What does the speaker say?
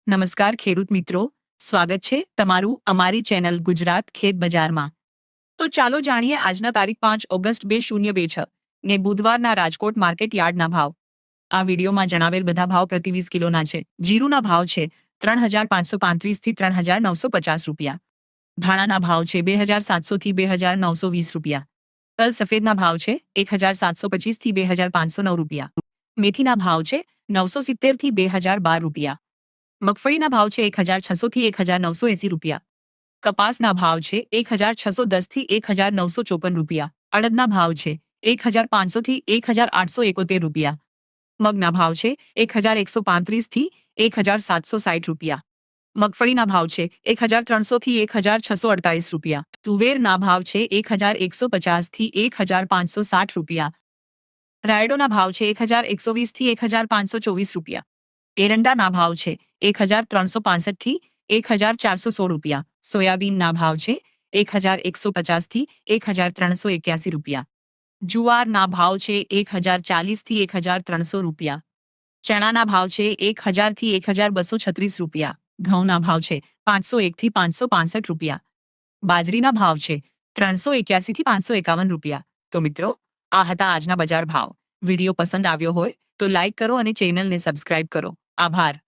નમસ્કાર ખેડૂત મિત્રો, સ્વાગત છે તમારું અમારી ચેનલ ગુજરાત ખેત બજારમાં। તો ચાલો જાણીએ આજના તારીખ 5 ઓગસ્ટ 2026 ને બુધવારના રાજકોટ માર્કેટ યાર્ડના ભાવ। આ વિડીયોમાં જણાવેલ બધા ભાવ પ્રતિ 20 કિલોના છે। જીરુના ભાવ છે 3535 થી 3950 રૂપિયા। ધાણાના ભાવ છે 2700 થી 2920 રૂપિયા। તલ સફેદના ભાવ છે 1725 થી 2509 રૂપિયા। મેથીના ભાવ છે 970 થી 2012 રૂપિયા। મગફળીના ભાવ છે 1600 થી 1980 રૂપિયા। કપાસના ભાવ છે 1610 થી 1954 રૂપિયા। અડદના ભાવ છે 1500 થી 1871 રૂપિયા। મગના ભાવ છે 1135 થી 1760 રૂપિયા। મગફળીના ભાવ છે 1300 થી 1648 રૂપિયા। તુવેરના ભાવ છે 1150 થી 1560 રૂપિયા। રાયડોના ભાવ છે 1120 થી 1524 રૂપિયા। એરંડાના ભાવ છે 1365 થી 1416 રૂપિયા। સોયાબીનના ભાવ છે 1150 થી 1381 રૂપિયા। જુવારના ભાવ છે 1040 થી 1300 રૂપિયા। ચણાના ભાવ છે 1000 થી 1236 રૂપિયા। ઘઉંના ભાવ છે 501 થી 565 રૂપિયા। બાજરીના ભાવ છે 381 થી 551 રૂપિયા। તો મિત્રો, આ હતા આજના બજાર ભાવ। વિડીયો પસંદ આવ્યો હોય તો લાઈક કરો અને ચેનલને સબસ્ક્રાઇબ કરો। આભાર।